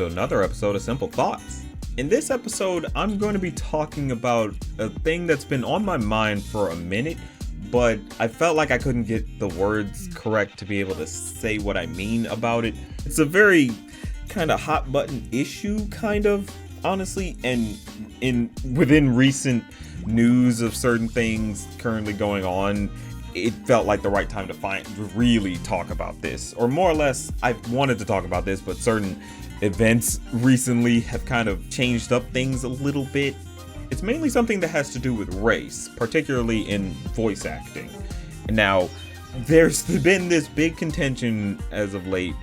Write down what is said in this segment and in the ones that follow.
to another episode of Simple Thoughts. In this episode, I'm going to be talking about a thing that's been on my mind for a minute, but I felt like I couldn't get the words correct to be able to say what I mean about it. It's a very kind of hot button issue, kind of, honestly, and within recent news of certain things currently going on, it felt like the right time to really talk about this. Or more or less, I wanted to talk about this, but certain events recently have kind of changed up things a little bit. It's mainly something that has to do with race, particularly in voice acting. Now, there's been this big contention as of late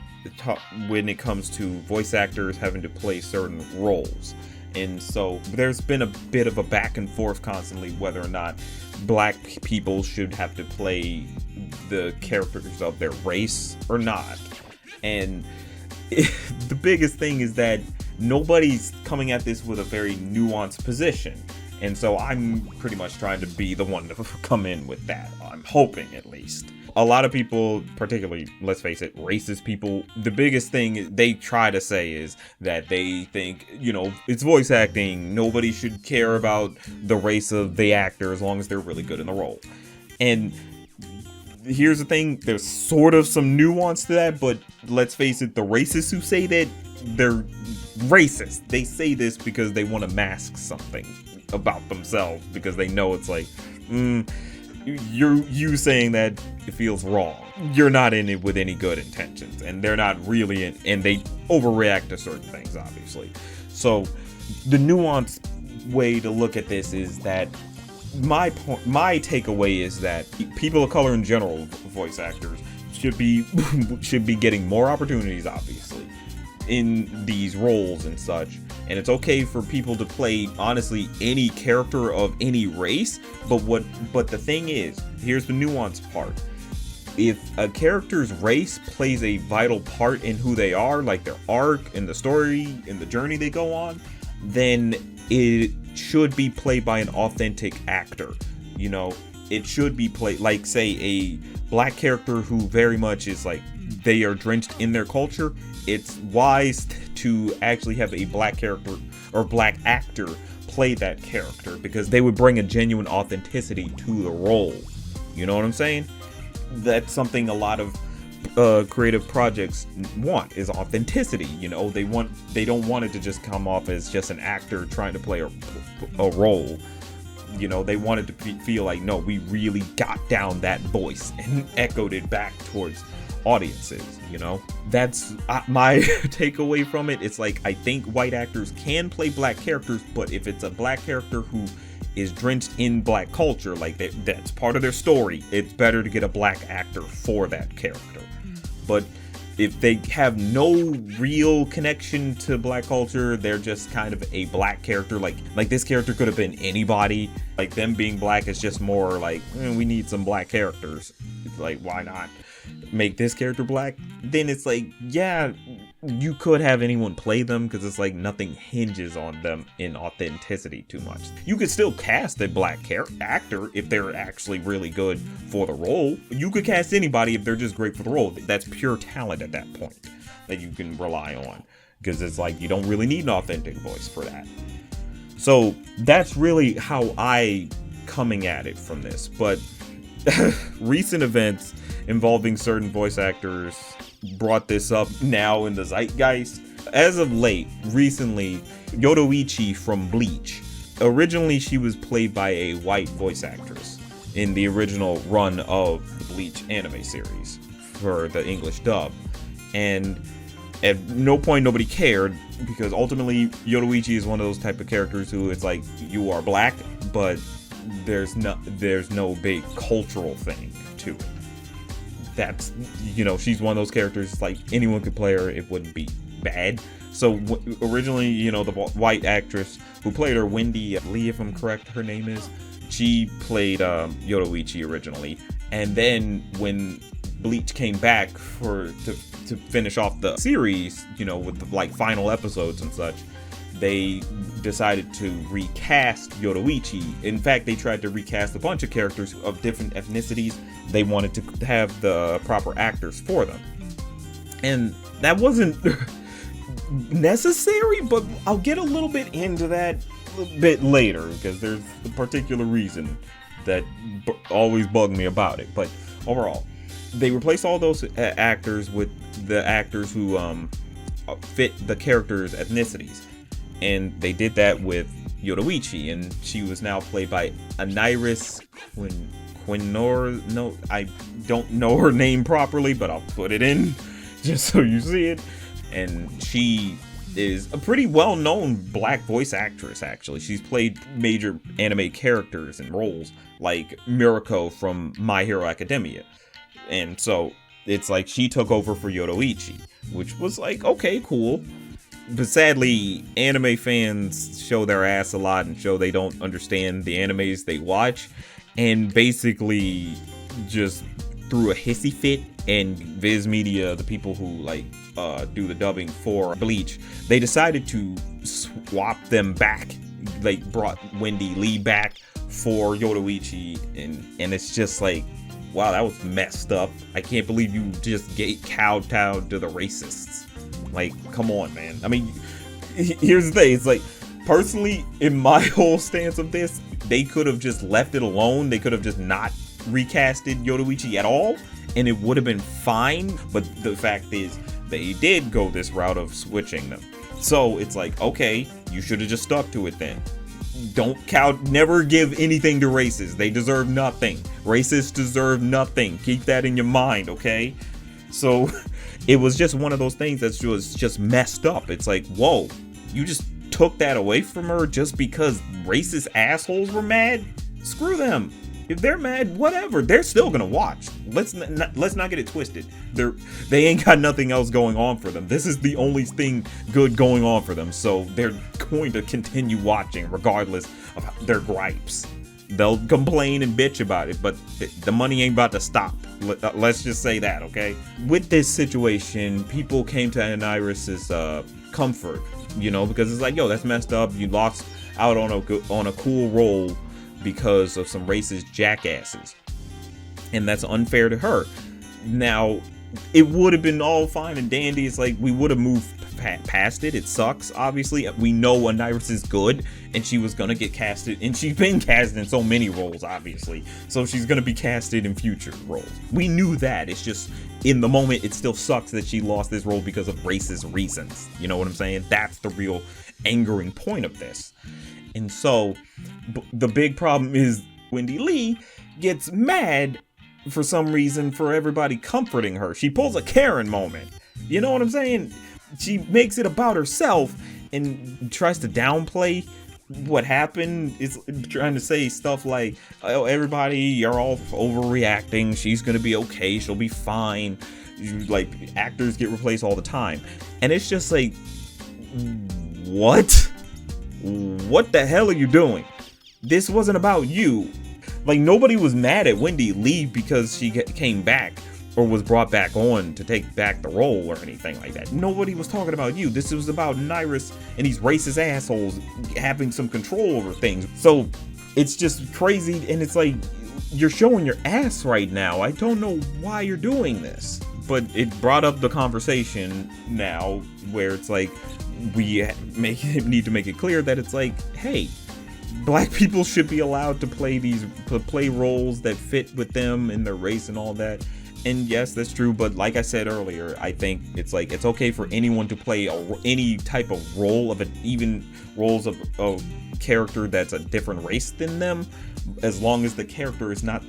when it comes to voice actors having to play certain roles. And so there's been a bit of a back and forth constantly whether or not black people should have to play the characters of their race or not. And the biggest thing is that nobody's coming at this with a very nuanced position. And so I'm pretty much trying to be the one to come in with that. I'm hoping, at least. A lot of people, particularly, let's face it, racist people, the biggest thing they try to say is that they think, it's voice acting. Nobody should care about the race of the actor as long as they're really good in the role. And here's the thing, there's sort of some nuance to that, but let's face it, the racists who say that, they're racist. They say this because they want to mask something about themselves, because they know it's like, you saying that it feels wrong. You're not in it with any good intentions, and they're not really in, and they overreact to certain things, obviously. So the nuanced way to look at this is that my takeaway is that people of color in general, voice actors, should be getting more opportunities, obviously, in these roles and such. And it's okay for people to play, honestly, any character of any race. But the thing is, here's the nuance part. If a character's race plays a vital part in who they are, like their arc and the story and the journey they go on, then it should be played by an authentic actor. It should be played, like, say, a black character who very much is like, they are drenched in their culture. It's wise to actually have a black character or black actor play that character, because they would bring a genuine authenticity to the role. You know what I'm saying? That's something a lot of creative projects want, is authenticity. They don't want it to just come off as just an actor trying to play a role. They wanted to feel like, no, we really got down that voice and echoed it back towards audiences. That's my takeaway from it. It's like, I think white actors can play black characters, but if it's a black character who is drenched in black culture, like that's part of their story, it's better to get a black actor for that character. But if they have no real connection to black culture, they're just kind of a black character, like this character could have been anybody, like them being black is just more like, we need some black characters. It's like, why not make this character black? Then it's like, yeah, you could have anyone play them, because it's like nothing hinges on them in authenticity too much. You could still cast a black actor if they're actually really good for the role. You could cast anybody if they're just great for the role. That's pure talent at that point that you can rely on, because it's like, you don't really need an authentic voice for that. So that's really how I coming at it from this. But recent events involving certain voice actors brought this up now in the zeitgeist. As of late, recently, Yoruichi from Bleach. Originally, she was played by a white voice actress in the original run of the Bleach anime series for the English dub. And at no point nobody cared, because ultimately Yoruichi is one of those type of characters who it's like, you are black, but there's no big cultural thing to it. That's, she's one of those characters, like, anyone could play her, it wouldn't be bad. So originally, the white actress who played her, Wendy Lee, if I'm correct, her name is, she played Yoruichi originally. And then when Bleach came back to finish off the series, with the final episodes and such, they decided to recast Yoruichi. In fact, they tried to recast a bunch of characters of different ethnicities. They wanted to have the proper actors for them. And that wasn't necessary, but I'll get a little bit into that a bit later, because there's a particular reason that always bugged me about it. But overall, they replaced all those actors with the actors who fit the characters' ethnicities, and they did that with Yoruichi, and she was now played by Aniris Quinor. No, I don't know her name properly, but I'll put it in just so you see it. And she is a pretty well-known black voice actress, actually. She's played major anime characters and roles like Mirako from My Hero Academia. And so it's like she took over for Yoruichi, which was like, okay, cool. But sadly, anime fans show their ass a lot and show they don't understand the animes they watch, and basically just threw a hissy fit. And Viz Media, the people who like do the dubbing for Bleach, they decided to swap them back. Like brought Wendy Lee back for Yoruichi, and it's just like, wow, that was messed up. I can't believe you just kowtowed to the racists. Like, come on, man. I mean, here's the thing. It's like, personally, in my whole stance of this, they could have just left it alone. They could have just not recasted Yoruichi at all, and it would have been fine. But the fact is, they did go this route of switching them. So it's like, okay, you should have just stuck to it then. Never give anything to racists. They deserve nothing. Racists deserve nothing. Keep that in your mind, okay? So it was just one of those things that was just messed up. It's like, whoa, you just took that away from her just because racist assholes were mad? Screw them. If they're mad, whatever. They're still gonna watch. Let's not get it twisted. They ain't got nothing else going on for them. This is the only thing good going on for them. So they're going to continue watching regardless of their gripes. They'll complain and bitch about it, but the money ain't about to stop. Let's just say that, okay? With this situation, people came to Aniris's comfort, because it's like, yo, that's messed up. You lost out on a cool role because of some racist jackasses, and that's unfair to her. Now, it would have been all fine and dandy. It's like, we would have moved past it. It sucks, obviously. We know Aniris is good, and she was gonna get casted, and she's been casted in so many roles, obviously, so she's gonna be casted in future roles. We knew that. It's just, in the moment, it still sucks that she lost this role because of racist reasons. You know what I'm saying? That's the real angering point of this. And so the big problem is Wendy Lee gets mad for some reason for everybody comforting her. She pulls a Karen moment. You know what I'm saying? She makes it about herself and tries to downplay what happened. It's trying to say stuff like, oh, everybody, you're all overreacting. She's going to be okay. She'll be fine. Like, actors get replaced all the time. And it's just like, what? What the hell are you doing? This wasn't about you. Like, nobody was mad at Wendy Lee because she came back or was brought back on to take back the role or anything like that. Nobody was talking about you. This was about Aniris and these racist assholes having some control over things. So it's just crazy, and it's like, you're showing your ass right now. I don't know why you're doing this. But it brought up the conversation now where it's like, we need to make it clear that it's like, hey, black people should be allowed to play roles that fit with them and their race and all that. And yes, that's true. But like I said earlier, I think it's like, it's okay for anyone to play any type of role even roles of a character that's a different race than them, as long as the character is not,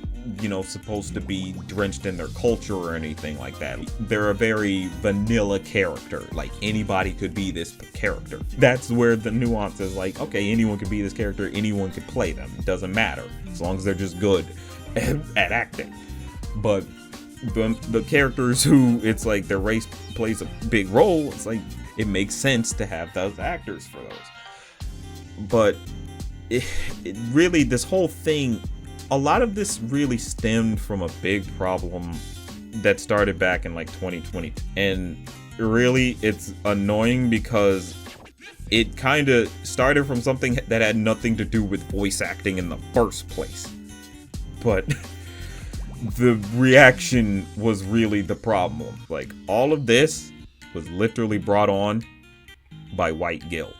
supposed to be drenched in their culture or anything like that. They're a very vanilla character. Like, anybody could be this character. That's where the nuance is like, okay, anyone could be this character, anyone could play them. It doesn't matter, as long as they're just good at acting. But the characters who it's like their race plays a big role, it's like, it makes sense to have those actors for those. But it really, this whole thing, a lot of this really stemmed from a big problem that started back in like 2020. And really, it's annoying because it kind of started from something that had nothing to do with voice acting in the first place. But the reaction was really the problem. Like, all of this was literally brought on by white guilt.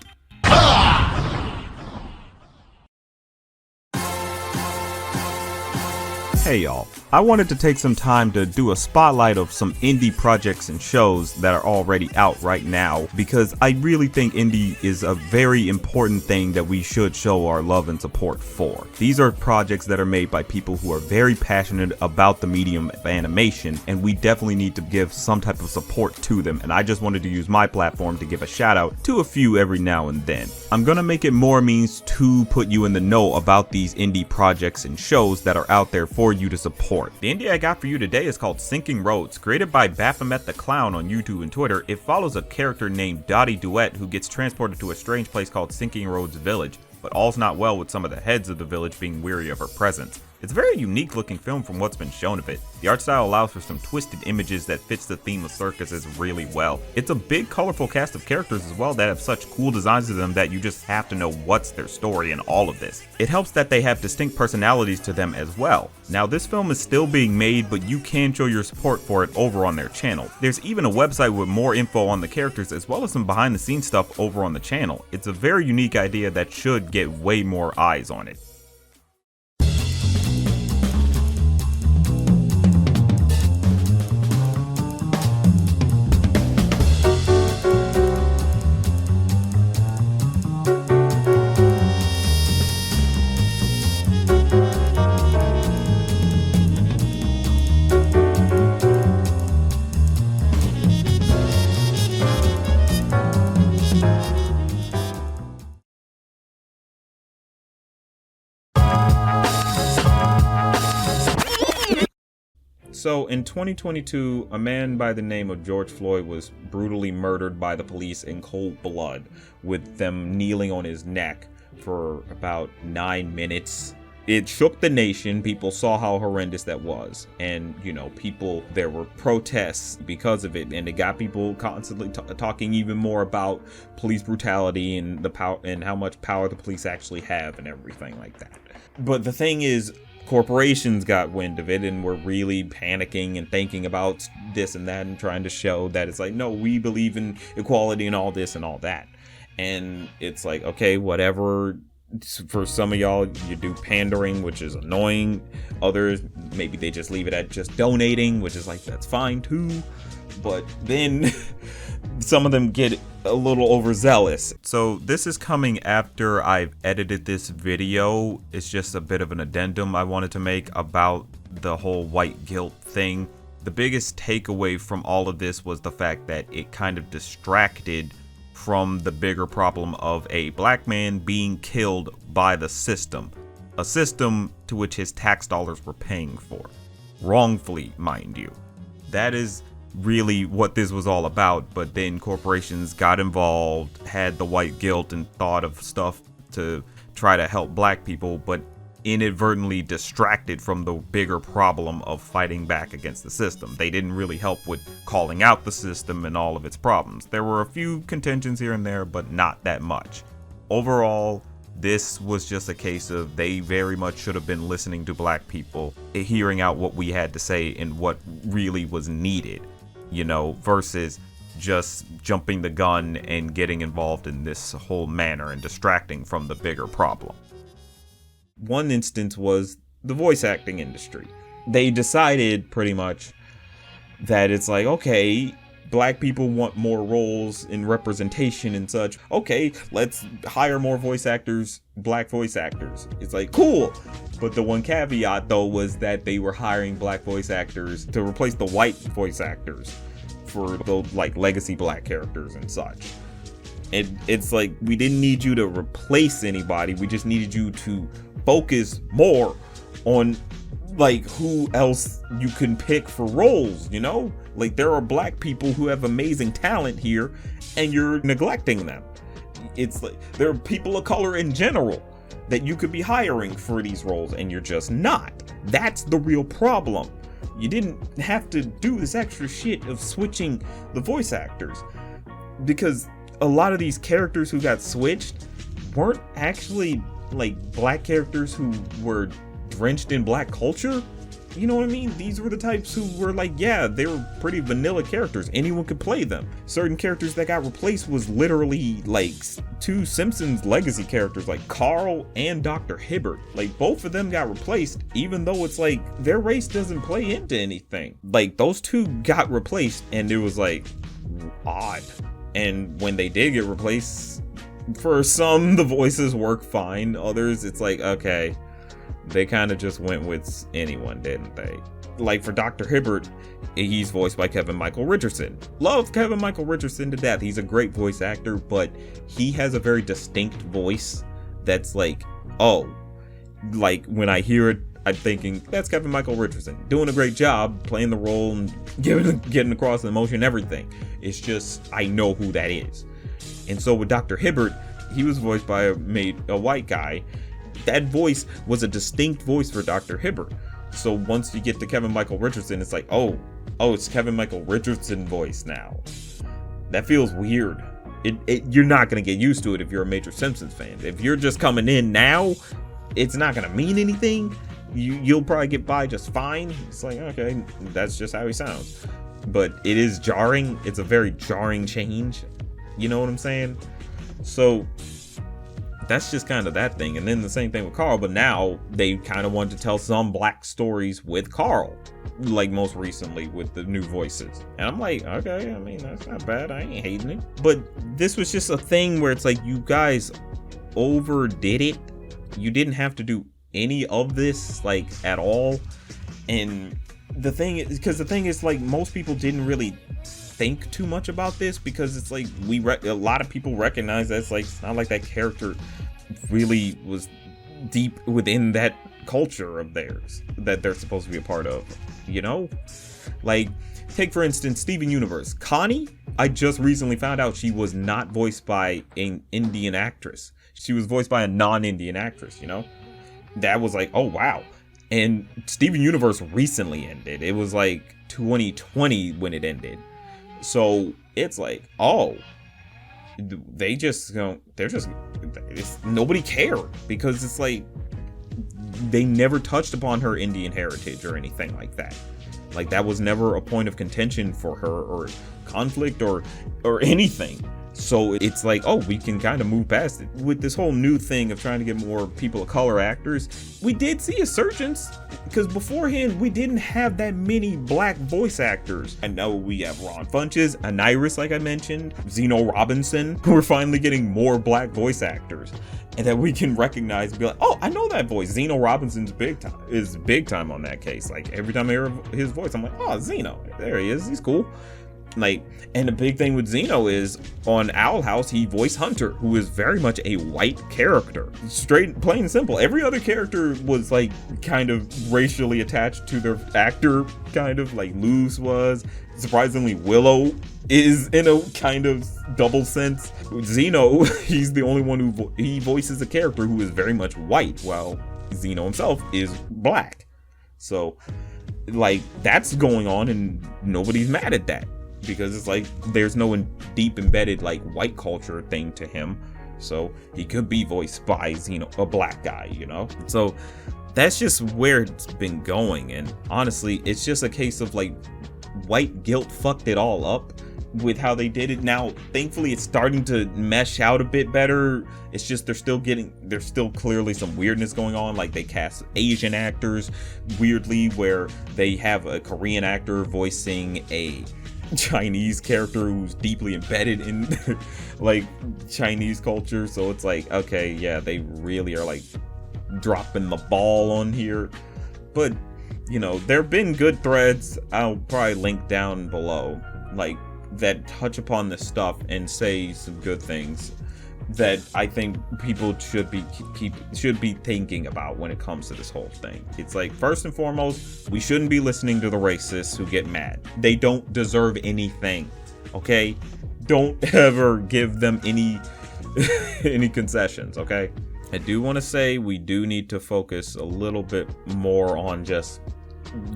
Hey y'all, I wanted to take some time to do a spotlight of some indie projects and shows that are already out right now, because I really think indie is a very important thing that we should show our love and support for. These are projects that are made by people who are very passionate about the medium of animation, and we definitely need to give some type of support to them, and I just wanted to use my platform to give a shout out to a few every now and then. I'm gonna make it more means to put you in the know about these indie projects and shows that are out there for you to support. The indie I got for you today is called Sinking Roads. Created by Baphomet the Clown on YouTube and Twitter, it follows a character named Dottie Duet who gets transported to a strange place called Sinking Roads Village, but all's not well with some of the heads of the village being weary of her presence. It's a very unique looking film from what's been shown of it. The art style allows for some twisted images that fits the theme of circuses really well. It's a big colorful cast of characters as well that have such cool designs to them that you just have to know what's their story in all of this. It helps that they have distinct personalities to them as well. Now this film is still being made, but you can show your support for it over on their channel. There's even a website with more info on the characters as well as some behind the scenes stuff over on the channel. It's a very unique idea that should get way more eyes on it. So in 2022, a man by the name of George Floyd was brutally murdered by the police in cold blood, with them kneeling on his neck for about 9 minutes. It shook the nation. People saw how horrendous that was. And, you know, there were protests because of it. And it got people constantly talking even more about police brutality and the power and how much power the police actually have and everything like that. But the thing is, corporations got wind of it and were really panicking and thinking about this and that and trying to show that it's like, no, we believe in equality and all this and all that. And it's like, okay, whatever. For some of y'all, you do pandering, which is annoying. Others, maybe they just leave it at just donating, which is like, that's fine too. But then some of them get a little overzealous. So this is coming after I've edited this video. It's just a bit of an addendum I wanted to make about the whole white guilt thing. The biggest takeaway from all of this was the fact that it kind of distracted from the bigger problem of a black man being killed by the system. A system to which his tax dollars were paying for. Wrongfully, mind you. That is really what this was all about, but then corporations got involved, had the white guilt and thought of stuff to try to help black people, but inadvertently distracted from the bigger problem of fighting back against the system. They didn't really help with calling out the system and all of its problems. There were a few contentions here and there, but not that much. Overall, this was just a case of they very much should have been listening to black people, hearing out what we had to say and what really was needed, you know, versus just jumping the gun and getting involved in this whole manner and distracting from the bigger problem. One instance was the voice acting industry. They decided pretty much that it's like, okay, black people want more roles in representation and such. Okay, let's hire more voice actors, black voice actors. It's like, cool. But the one caveat though was that they were hiring black voice actors to replace the white voice actors for the like legacy black characters and such. It's like, we didn't need you to replace anybody. We just needed you to focus more on like who else you can pick for roles, you know? Like, there are black people who have amazing talent here and you're neglecting them. It's like, there are people of color in general that you could be hiring for these roles and you're just not. That's the real problem. You didn't have to do this extra shit of switching the voice actors, because a lot of these characters who got switched weren't actually like black characters who were drenched in black culture. You know what I mean? These were the types who were like, yeah, they were pretty vanilla characters. Anyone could play them. Certain characters that got replaced was literally like 2 Simpsons legacy characters, like Carl and Dr. Hibbert. Like, both of them got replaced, even though it's like their race doesn't play into anything. Like, those 2 got replaced, and it was like odd. And when they did get replaced, for some, the voices work fine. Others, it's like, okay, they kind of just went with anyone, didn't they? Like for Dr. Hibbert, he's voiced by Kevin Michael Richardson. Love Kevin Michael Richardson to death. He's a great voice actor, but he has a very distinct voice that's like, oh, like when I hear it, I'm thinking, that's Kevin Michael Richardson doing a great job playing the role and getting across the emotion and everything. It's just, I know who that is. And so with Dr. Hibbert, he was voiced by a white guy. That voice was a distinct voice for Dr. Hibbert. So once you get to Kevin Michael Richardson, it's like, oh, it's Kevin Michael Richardson voice now. That feels weird. You're not going to get used to it if you're a major Simpsons fan. If you're just coming in now, it's not going to mean anything. You'll probably get by just fine. It's like, okay, that's just how he sounds. But it is jarring. It's a very jarring change. You know what I'm saying? So that's just kind of that thing. And then the same thing with Carl, but now they kind of want to tell some black stories with Carl, like most recently with the new voices. And I'm like, okay, I mean, that's not bad. I ain't hating it. But this was just a thing where it's like, you guys overdid it. You didn't have to do any of this, like, at all. And the thing is, like, most people didn't really think too much about this, because it's like a lot of people recognize that it's not like that character really was deep within that culture of theirs that they're supposed to be a part of, you know? Like, take for instance Steven Universe. Connie, I just recently found out she was not voiced by an Indian actress. She was voiced by a non-Indian actress, you know? That was like, oh wow. And Steven Universe recently ended. It was like 2020 when it ended. So it's like, oh, nobody cared, because it's like they never touched upon her Indian heritage or anything like that. Like, that was never a point of contention for her or conflict or anything. So it's like, oh, we can kind of move past it. With this whole new thing of trying to get more people of color actors, we did see a surgence, because beforehand we didn't have that many black voice actors. I know we have Ron Funches, Aniris, like I mentioned, Zeno Robinson. We're finally getting more black voice actors, and that we can recognize and be like, oh, I know that voice. Zeno Robinson's big time on that case. Like, every time I hear his voice, I'm like, oh, Zeno, there he is, he's cool. Like, and the big thing with Zeno is on Owl House, he voiced Hunter, who is very much a white character. Straight, plain and simple. Every other character was like kind of racially attached to their actor, kind of like Luz was. Surprisingly, Willow is in a kind of double sense. Zeno, he's the only one he voices a character who is very much white, while Zeno himself is black. So, like, that's going on, and nobody's mad at that, because it's like there's no deep embedded like white culture thing to him, so he could be voiced by Zeno, a black guy, you know. So that's just where it's been going, and honestly, it's just a case of like white guilt fucked it all up with how they did it. Now, thankfully, it's starting to mesh out a bit better. It's just there's still clearly some weirdness going on. Like, they cast Asian actors weirdly, where they have a Korean actor voicing a Chinese character who's deeply embedded in like Chinese culture. So it's like, okay, yeah, they really are like dropping the ball on here. But, you know, there have been good threads, I'll probably link down below, like, that touch upon this stuff and say some good things that I think people should be thinking about when it comes to this whole thing. It's like, first and foremost, we shouldn't be listening to the racists who get mad. They don't deserve anything, okay? Don't ever give them any concessions, okay? I do want to say we do need to focus a little bit more on just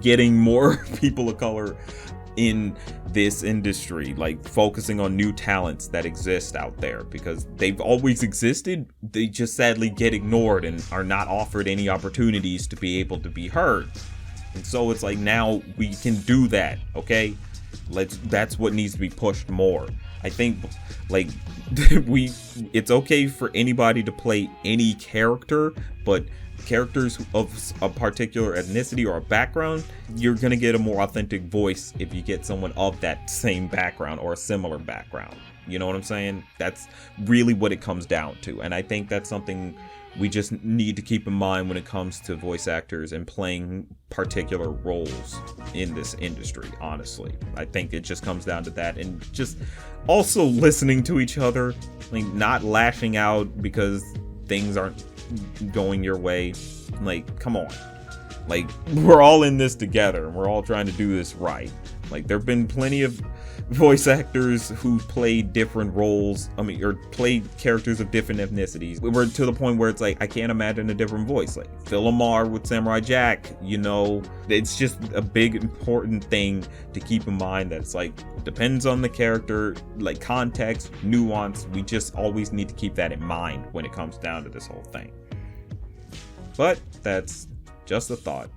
getting more people of color in this industry, like focusing on new talents that exist out there, because they've always existed. They just sadly get ignored and are not offered any opportunities to be able to be heard. And so it's like, now we can do that, okay? That's what needs to be pushed more. I think, like, it's okay for anybody to play any character, but characters of a particular ethnicity or a background, you're gonna get a more authentic voice if you get someone of that same background or a similar background. You know what I'm saying? That's really what it comes down to. And I think that's something we just need to keep in mind when it comes to voice actors and playing particular roles in this industry, honestly. I think it just comes down to that, and just also listening to each other, like not lashing out because things aren't going your way. Like, come on. Like, we're all in this together and we're all trying to do this right. Like, there have been plenty of voice actors who played different roles, or played characters of different ethnicities. We're to the point where it's like, I can't imagine a different voice. Like Phil Lamar with Samurai Jack, you know, it's just a big important thing to keep in mind, that it's like, depends on the character, like context, nuance. We just always need to keep that in mind when it comes down to this whole thing. But that's just a thought.